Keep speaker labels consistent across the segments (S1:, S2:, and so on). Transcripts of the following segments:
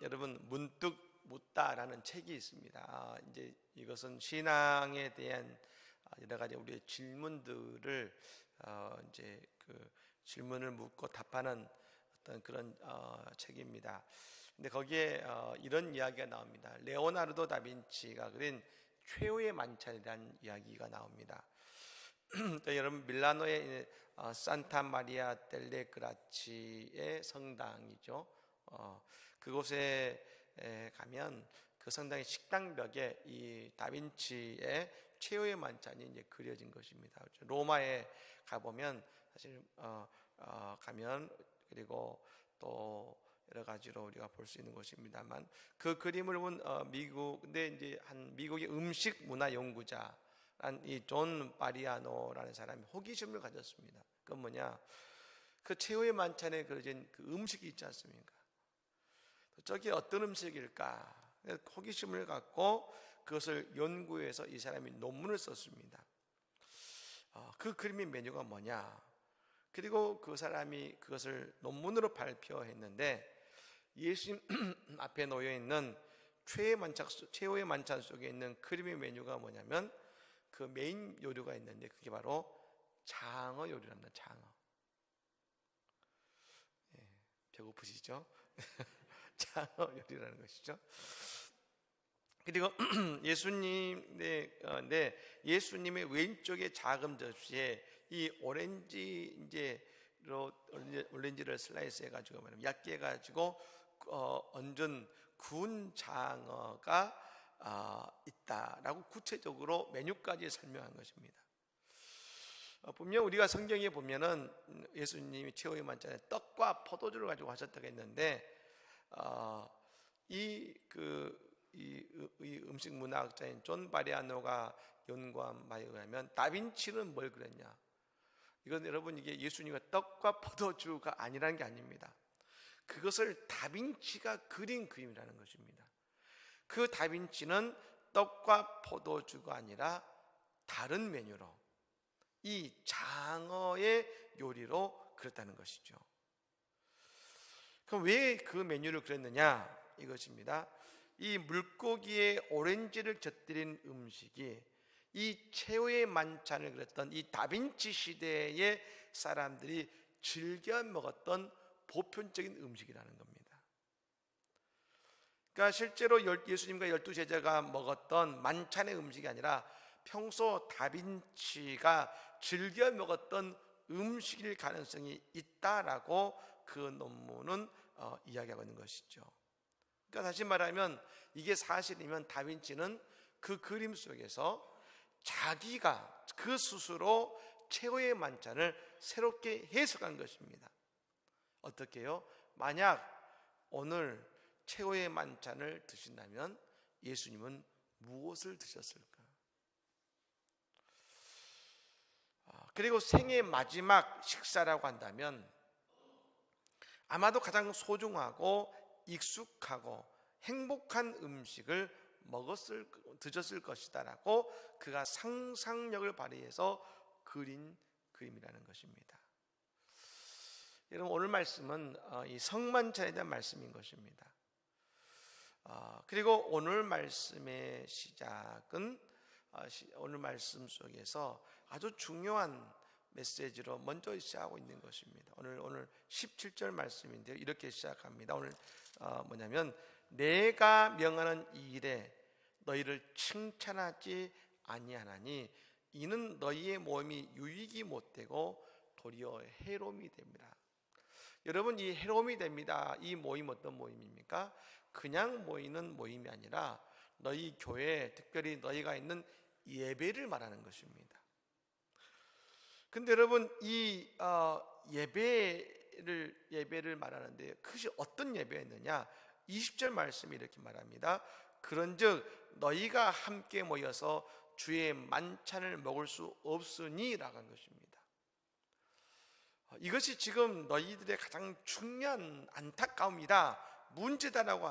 S1: 여러분 문득 묻다라는 책이 있습니다. 이제 이것은 신앙에 대한 여러 가지 우리의 질문들을 이제 그 질문을 묻고 답하는 어떤 그런 책입니다. 근데 거기에 이런 이야기가 나옵니다. 레오나르도 다빈치가 그린 최후의 만찬이라는 이야기가 나옵니다. 여러분 밀라노의 산타 마리아 델레 그라치의 성당이죠. 그곳에 가면 그 성당의 식당벽에 이 다빈치의 최후의 만찬이 이제 그려진 것입니다. 로마에 가보면 사실 가면 그리고 또 여러 가지로 우리가 볼 수 있는 것입니다만 그 그림을 본 미국의 이제 한 미국의 음식 문화 연구자 이 존 바리아노라는 사람이 호기심을 가졌습니다. 그건 뭐냐? 그 최후의 만찬에 그려진 그 음식이 있지 않습니까? 저게 어떤 음식일까? 호기심을 갖고 그것을 연구해서 이 사람이 논문을 썼습니다. 그 그림의 메뉴가 뭐냐? 그리고 그 사람이 그것을 논문으로 발표했는데 예수님 앞에 놓여 있는 최후의 만찬 속에 있는 그림의 메뉴가 뭐냐면 그 메인 요리가 있는데 그게 바로 장어 요리랍니다. 장어. 배고프시죠? 장어 요리라는 것이죠. 그리고 예수님의 왼쪽에 작은 접시에 이 오렌지를 슬라이스 해가지고 얇게 해가지고 얹은 구운 장어가 있다라고 구체적으로 메뉴까지 설명한 것입니다. 분명 우리가 성경에 보면은 예수님이 최후의 만찬에 떡과 포도주를 가지고 하셨다고 했는데 이 음식 문화학자인 존 바리아노가 연구한 바에 의하면 다빈치는 뭘 그랬냐? 이건 여러분 이게 예수님과 떡과 포도주가 아니라는 게 아닙니다. 그것을 다빈치가 그린 그림이라는 것입니다. 그 다빈치는 떡과 포도주가 아니라 다른 메뉴로 이 장어의 요리로 그렸다는 것이죠. 그럼 왜 그 메뉴를 그렸느냐? 이것입니다. 이 물고기에 오렌지를 곁들인 음식이 이 최후의 만찬을 그렸던 이 다빈치 시대의 사람들이 즐겨 먹었던 보편적인 음식이라는 겁니다. 그러니까 실제로 예수님과 12제자가 먹었던 만찬의 음식이 아니라 평소 다빈치가 즐겨 먹었던 음식일 가능성이 있다라고 그 논문은 이야기하고 있는 것이죠. 그러니까 다시 말하면 이게 사실이면 다빈치는 그 그림 속에서 자기가 그 스스로 최후의 만찬을 새롭게 해석한 것입니다. 어떻게요? 만약 오늘 최후의 만찬을 드신다면 예수님은 무엇을 드셨을까? 그리고 생의 마지막 식사라고 한다면 아마도 가장 소중하고 익숙하고 행복한 음식을 드셨을 것이다라고 그가 상상력을 발휘해서 그린 그림이라는 것입니다. 여러분 오늘 말씀은 이 성만찬에 대한 말씀인 것입니다. 그리고 오늘 말씀의 시작은 오늘 말씀 속에서 아주 중요한 메시지로 먼저 시작하고 있는 것입니다. 오늘 17절 말씀인데요. 이렇게 시작합니다. 오늘 뭐냐면 내가 명하는 이 일에 너희를 칭찬하지 아니하나니 이는 너희의 모임이 유익이 못되고 도리어 해로움이 됩니다. 여러분 이 해로움이 됩니다. 이 모임 어떤 모임입니까? 그냥 모이는 모임이 아니라 너희 교회 특별히 너희가 있는 예배를 말하는 것입니다. 근데 여러분 이 예배를 말하는데 그것이 어떤 예배였느냐? 20절 말씀이 이렇게 말합니다. 그런즉 너희가 함께 모여서 주의 만찬을 먹을 수 없으니 라고 한 것입니다. 이것이 지금 너희들의 가장 중요한 안타까움이다, 문제다라고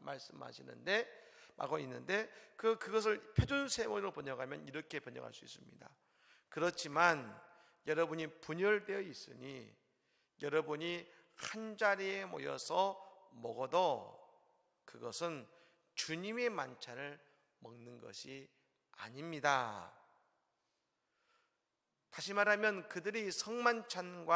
S1: 말씀하시는데 하고 있는데 그것을 표준세원으로 번역하면 이렇게 번역할 수 있습니다. 그렇지만 여러분이 분열되어 있으니 여러분이 한 자리에 모여서 먹어도 그것은 주님의 만찬을 먹는 것이 아닙니다. 다시 말하면 그들이 성만찬을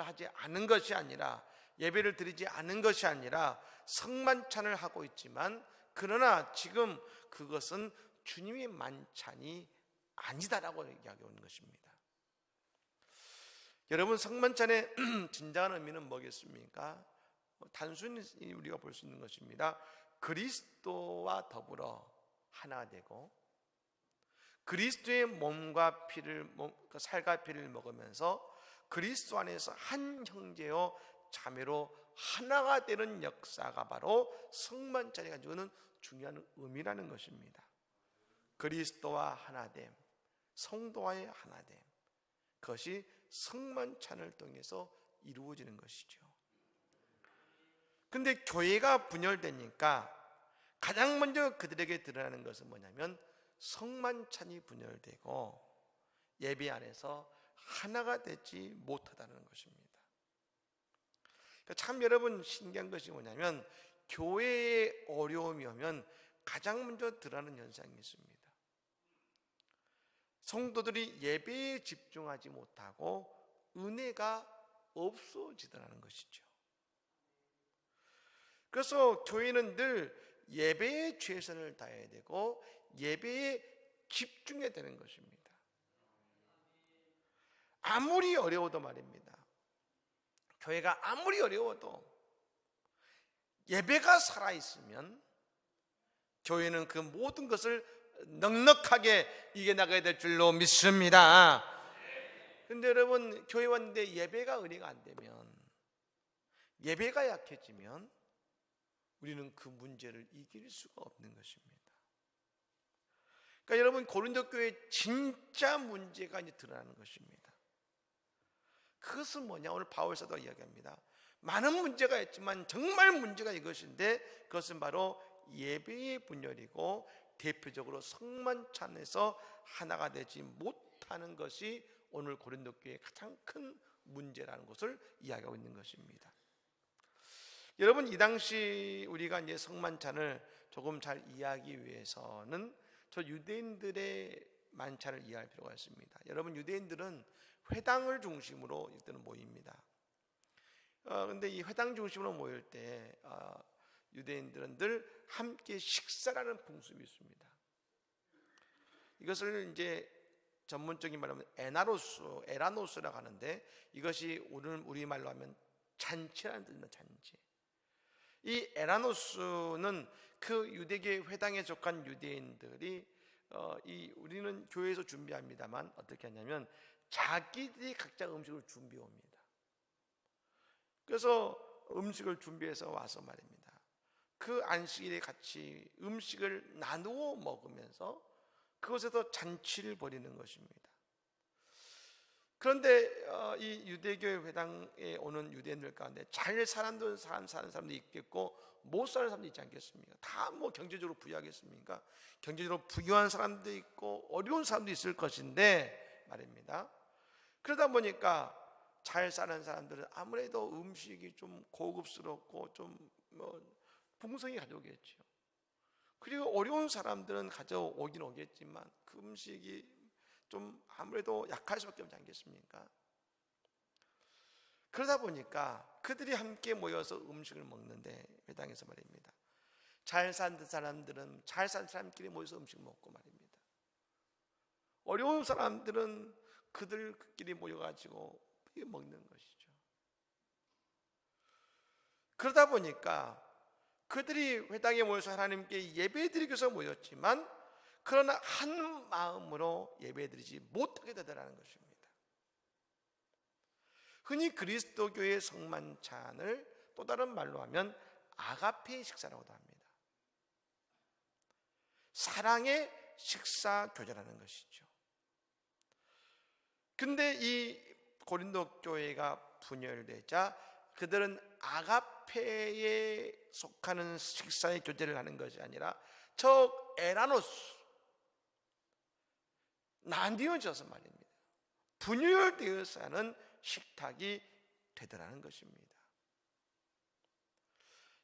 S1: 하지 않은 것이 아니라, 예배를 드리지 않은 것이 아니라 성만찬을 하고 있지만, 그러나 지금 그것은 주님의 만찬이 아니다라고 이야기하고 있는 것입니다. 여러분, 성만찬의 진정한 의미는 뭐겠습니까? 단순히 우리가 볼 수 있는 것입니다. 그리스도와 더불어 하나 되고 그리스도의 몸과 피를, 살과 피를 먹으면서 그리스도 안에서 한 형제요 자매로 하나가 되는 역사가 바로 성만찬이 가지고 있는 중요한 의미라는 것입니다. 그리스도와 하나됨, 성도와의 하나됨, 그것이 성만찬을 통해서 이루어지는 것이죠. 근데 교회가 분열되니까 가장 먼저 그들에게 드러나는 것은 뭐냐면 성만찬이 분열되고 예배 안에서 하나가 되지 못하다는 것입니다. 참 여러분, 신기한 것이 뭐냐면 교회에 어려움이 오면 가장 먼저 드러나는 현상이 있습니다. 성도들이 예배에 집중하지 못하고 은혜가 없어지더라는 것이죠. 그래서 교회는 늘 예배에 최선을 다해야 되고 예배에 집중해야 되는 것입니다. 아무리 어려워도 말입니다. 교회가 아무리 어려워도 예배가 살아있으면 교회는 그 모든 것을 넉넉하게 이겨나가야 될 줄로 믿습니다. 그런데 여러분, 교회 왔는데 예배가 은혜가 안 되면, 예배가 약해지면 우리는 그 문제를 이길 수가 없는 것입니다. 그러니까 여러분, 고린도 교회의 진짜 문제가 이제 드러나는 것입니다. 그것은 뭐냐? 오늘 바울 사도가 이야기합니다. 많은 문제가 있지만 정말 문제가 이것인데, 그것은 바로 예배의 분열이고 대표적으로 성만찬에서 하나가 되지 못하는 것이 오늘 고린도 교회의 가장 큰 문제라는 것을 이야기하고 있는 것입니다. 여러분, 이 당시 우리가 이제 성만찬을 조금 잘 이해하기 위해서는 저 유대인들의 만찬을 이해할 필요가 있습니다. 여러분, 유대인들은 회당을 중심으로 이때는 모입니다. 그런데 이 회당 중심으로 모일 때 유대인들은 늘 함께 식사라는 풍습이 있습니다. 이것을 이제 전문적인 말로 하면 에라노스라고 하는데, 이것이 오늘 우리말로 하면 잔치라는 뜻입니다. 잔치. 이 에라노스는 그 유대계 회당에 속한 유대인들이 우리는 교회에서 준비합니다만 어떻게 하냐면 자기들이 각자 음식을 준비해 옵니다. 그래서 음식을 준비해서 와서 말입니다, 그 안식일에 같이 음식을 나누어 먹으면서 그곳에서 잔치를 벌이는 것입니다. 그런데 이 유대교회 회당에 오는 유대인들 가운데 잘 사는 사람도 있겠고 못 사는 사람도 있지 않겠습니까? 다 뭐 경제적으로 부유하겠습니까? 경제적으로 부유한 사람도 있고 어려운 사람도 있을 것인데 말입니다. 그러다 보니까 잘 사는 사람들은 아무래도 음식이 좀 고급스럽고 좀 풍성히 가져오겠죠. 그리고 어려운 사람들은 가져오긴 오겠지만 그 음식이 좀 아무래도 약할 수밖에 없지 않겠습니까? 그러다 보니까 그들이 함께 모여서 음식을 먹는데, 회당에서 말입니다, 잘 사는 사람들은 잘 사는 사람끼리 모여서 음식 먹고 말입니다, 어려운 사람들은 그들끼리 모여가지고 먹는 것이죠. 그러다 보니까 그들이 회당에 모여서 하나님께 예배드리기 위해서 모였지만 그러나 한 마음으로 예배드리지 못하게 되더라는 것입니다. 흔히 그리스도교의 성만찬을 또 다른 말로 하면 아가페 식사라고도 합니다. 사랑의 식사 교제라는 것이죠. 근데 이 고린도 교회가 분열되자 그들은 아가페에 속하는 식사의 교제를 하는 것이 아니라 저 에라노스, 나뉘어져서 말입니다, 분열되어서 하는 식탁이 되더라는 것입니다.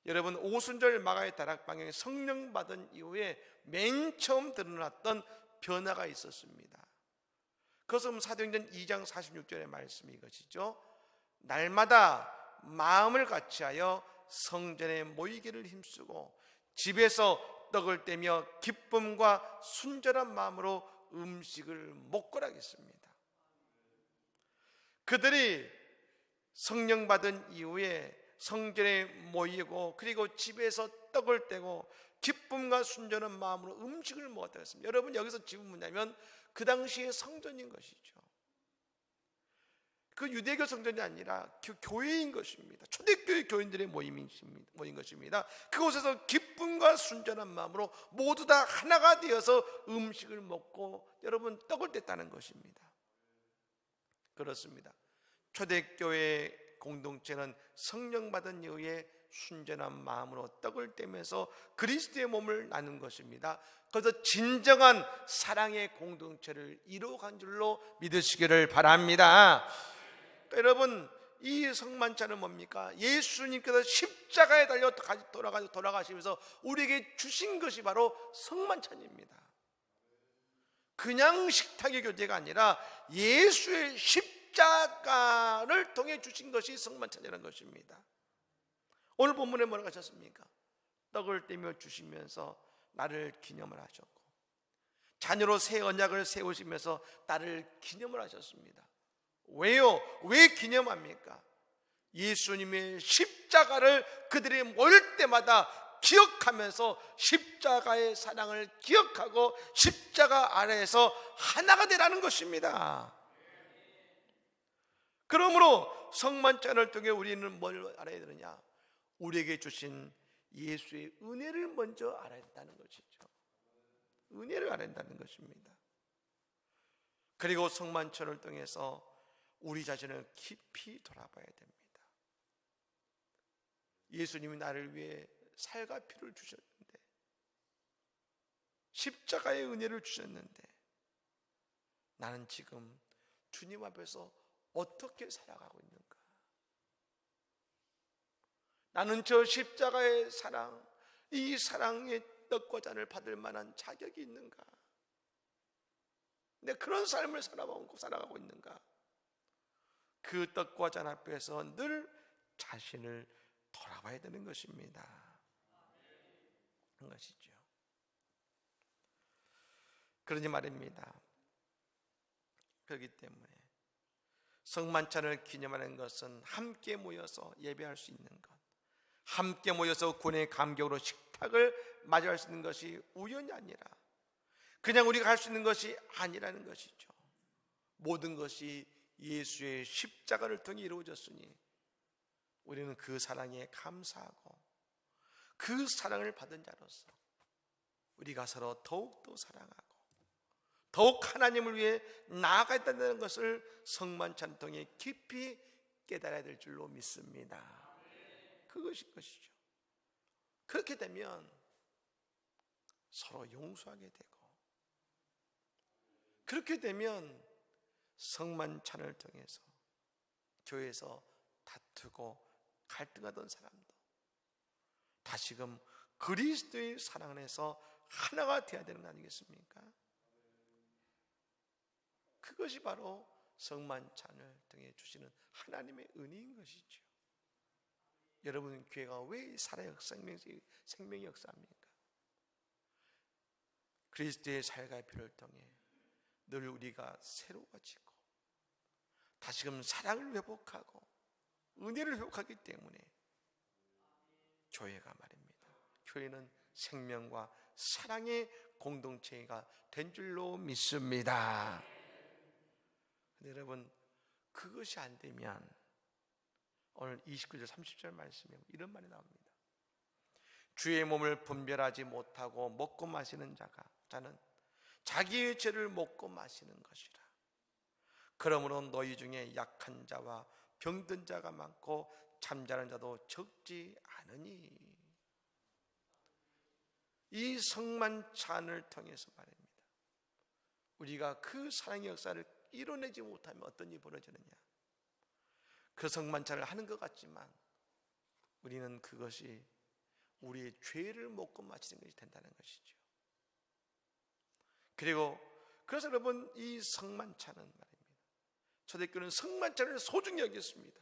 S1: 여러분, 오순절 마가의 다락방에 성령 받은 이후에 맨 처음 드러났던 변화가 있었습니다. 그것은 사도행전 2장 46절의 말씀이 이것이죠. 날마다 마음을 같이하여 성전에 모이기를 힘쓰고 집에서 떡을 떼며 기쁨과 순전한 마음으로 음식을 먹고라 했습니다. 그들이 성령 받은 이후에 성전에 모이고 그리고 집에서 떡을 떼고 기쁨과 순전한 마음으로 음식을 먹었다고 했습니다. 여러분, 여기서 집은 뭐냐면 그 당시의 성전인 것이죠. 그 유대교 성전이 아니라 교회인 것입니다. 초대교회 교인들의 모인 것입니다. 그곳에서 기쁨과 순전한 마음으로 모두 다 하나가 되어서 음식을 먹고 여러분 떡을 뗐다는 것입니다. 그렇습니다. 초대교회 공동체는 성령 받은 이후에 순전한 마음으로 떡을 떼면서 그리스도의 몸을 나눈 것입니다. 그래서 진정한 사랑의 공동체를 이루어간 줄로 믿으시기를 바랍니다. 여러분, 이 성만찬은 뭡니까? 예수님께서 십자가에 달려 돌아가시면서 우리에게 주신 것이 바로 성만찬입니다. 그냥 식탁의 교제가 아니라 예수의 십자가를 통해 주신 것이 성만찬이라는 것입니다. 오늘 본문에 뭐라고 하셨습니까? 떡을 떼며 주시면서 나를 기념을 하셨고 자녀로 새 언약을 세우시면서 나를 기념을 하셨습니다. 왜요? 왜 기념합니까? 예수님의 십자가를 그들이 모일 때마다 기억하면서 십자가의 사랑을 기억하고 십자가 아래에서 하나가 되라는 것입니다. 그러므로 성만찬을 통해 우리는 뭘 알아야 되느냐? 우리에게 주신 예수의 은혜를 먼저 알아야 된다는 것이죠. 은혜를 알아야 된다는 것입니다. 그리고 성만찬을 통해서 우리 자신을 깊이 돌아봐야 됩니다. 예수님이 나를 위해 살과 피를 주셨는데, 십자가의 은혜를 주셨는데, 나는 지금 주님 앞에서 어떻게 살아가고 있는가? 나는 저 십자가의 사랑, 이 사랑의 떡과 잔을 받을 만한 자격이 있는가? 내 그런 삶을 살아가고 있는가? 그 떡과 잔 앞에서 늘 자신을 돌아봐야 되는 것입니다. 그런 것이죠. 그러니 말입니다. 그렇기 때문에 성만찬을 기념하는 것은 함께 모여서 예배할 수 있는 것, 함께 모여서 군의 감격으로 식탁을 맞이할 수 있는 것이 우연이 아니라 그냥 우리가 할 수 있는 것이 아니라는 것이죠. 모든 것이 예수의 십자가를 통해 이루어졌으니 우리는 그 사랑에 감사하고 그 사랑을 받은 자로서 우리가 서로 더욱더 사랑하고 더욱 하나님을 위해 나아가야 된다는 것을 성만찬 통해 깊이 깨달아야 될 줄로 믿습니다. 그것이 것이죠. 그렇게 되면 서로 용서하게 되고, 그렇게 되면 성만찬을 통해서 교회에서 다투고 갈등하던 사람도 다시금 그리스도의 사랑 안에서 하나가 되어야 되는 거 아니겠습니까? 그것이 바로 성만찬을 통해 주시는 하나님의 은혜인 것이죠. 여러분, 교회가 왜 살아의 생명의 역사입니까? 그리스도의 살과 피를 통해 늘 우리가 새로워지고 다시금 사랑을 회복하고 은혜를 회복하기 때문에 교회가 말입니다. 교회는 생명과 사랑의 공동체가 된 줄로 믿습니다. 여러분, 그것이 안 되면 오늘 29절 30절 말씀에 이런 말이 나옵니다. 주의 몸을 분별하지 못하고 먹고 마시는 자는 자기의 죄를 먹고 마시는 것이라. 그러므로 너희 중에 약한 자와 병든 자가 많고 잠자는 자도 적지 않으니. 이 성만찬을 통해서 말입니다. 우리가 그 사랑의 역사를 이뤄내지 못하면 어떤 일이 벌어지느냐? 그 성만찬을 하는 것 같지만 우리는 그것이 우리의 죄를 먹고 마시는 것이 된다는 것이죠. 그리고 그래서 여러분, 이 성만찬은 말입니다, 초대교회는 성만찬을 소중히 여겼습니다.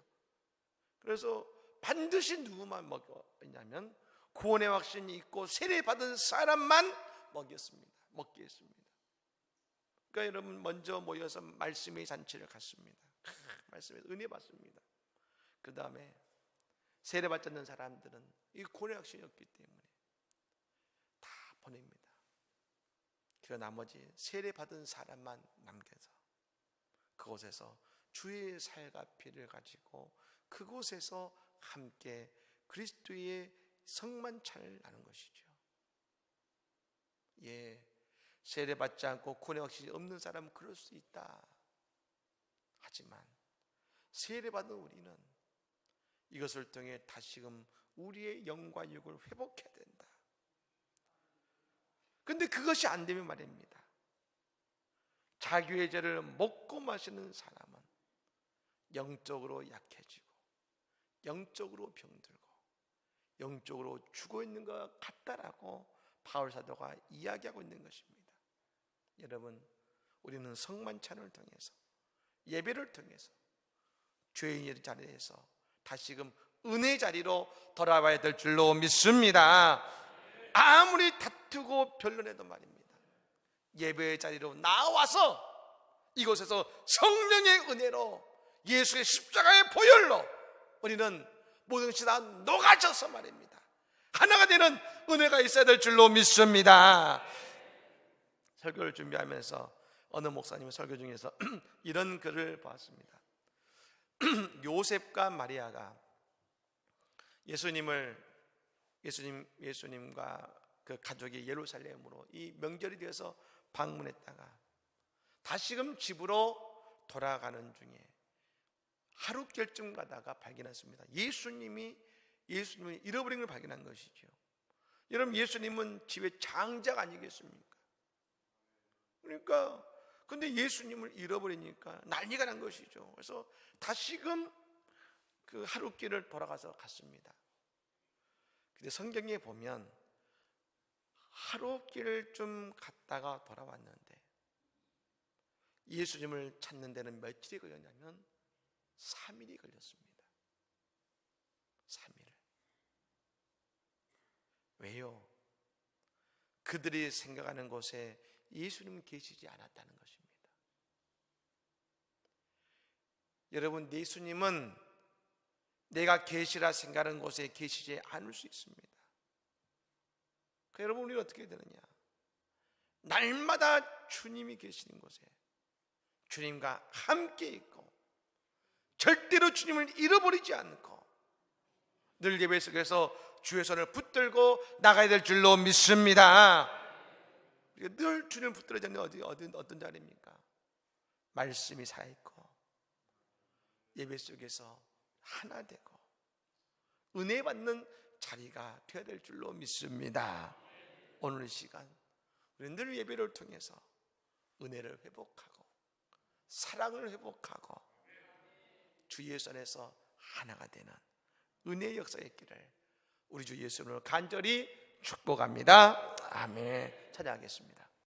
S1: 그래서 반드시 누구만 먹였냐면 구원의 확신이 있고 세례받은 사람만 먹게 했습니다. 그러니까 여러분, 먼저 모여서 말씀의 잔치를 갖습니다. 말씀에서 은혜 받습니다. 그 다음에 세례받지 않는 사람들은 이 구원의 확신이 없기 때문에 다 보냅니다. 그 나머지 세례받은 사람만 남겨서 그곳에서 주의 살과 피를 가지고 그곳에서 함께 그리스도의 성만찬을 나눈 것이죠. 세례받지 않고 구원의 확신이 없는 사람은 그럴 수 있다. 하지만 세례받은 우리는 이것을 통해 다시금 우리의 영과 육을 회복해야 된다. 근데 그것이 안 되면 말입니다, 자기의 죄를 먹고 마시는 사람은 영적으로 약해지고 영적으로 병들고 영적으로 죽어 있는 것 같다라고 바울 사도가 이야기하고 있는 것입니다. 여러분, 우리는 성만찬을 통해서, 예배를 통해서 죄인의 자리에서 다시금 은혜 자리로 돌아와야 될 줄로 믿습니다. 아무리 다투고 변론해도 말입니다, 예배의 자리로 나와서 이곳에서 성령의 은혜로 예수의 십자가의 보혈로 우리는 모든 것이 다 녹아져서 말입니다, 하나가 되는 은혜가 있어야 될 줄로 믿습니다. 설교를 준비하면서 어느 목사님의 설교 중에서 이런 글을 보았습니다. 요셉과 마리아가 예수님과 그 가족이 예루살렘으로 이 명절이 되어서 방문했다가 다시금 집으로 돌아가는 중에 하룻길쯤 가다가 발견했습니다. 예수님을 잃어버린 걸 발견한 것이죠. 여러분, 예수님은 집의 장자가 아니겠습니까? 그러니까 근데 예수님을 잃어버리니까 난리가 난 것이죠. 그래서 다시금 그 하룻길을 돌아가서 갔습니다. 근데 성경에 보면 하룻길을 좀 갔다가 돌아왔는데 예수님을 찾는 데는 며칠이 걸렸냐면 3일이 걸렸습니다. 3일. 왜요? 그들이 생각하는 곳에 예수님은 계시지 않았다는 것입니다. 여러분, 예수님은 내가 계시라 생각하는 곳에 계시지 않을 수 있습니다. 여러분, 우리는 어떻게 되느냐? 날마다 주님이 계시는 곳에 주님과 함께 있고 절대로 주님을 잃어버리지 않고 늘 예배 속에서 주의 손을 붙들고 나가야 될 줄로 믿습니다. 늘 주님을 붙들어야 되는 어떤 자리입니까? 말씀이 살아있고 예배 속에서 하나 되고 은혜 받는 자리가 되어야 될 줄로 믿습니다. 오늘 시간 우리는 늘 예배를 통해서 은혜를 회복하고 사랑을 회복하고 주의 손에서 하나가 되는 은혜의 역사가 있기를 우리 주 예수님을 간절히 축복합니다. 아멘. 찬양하겠습니다.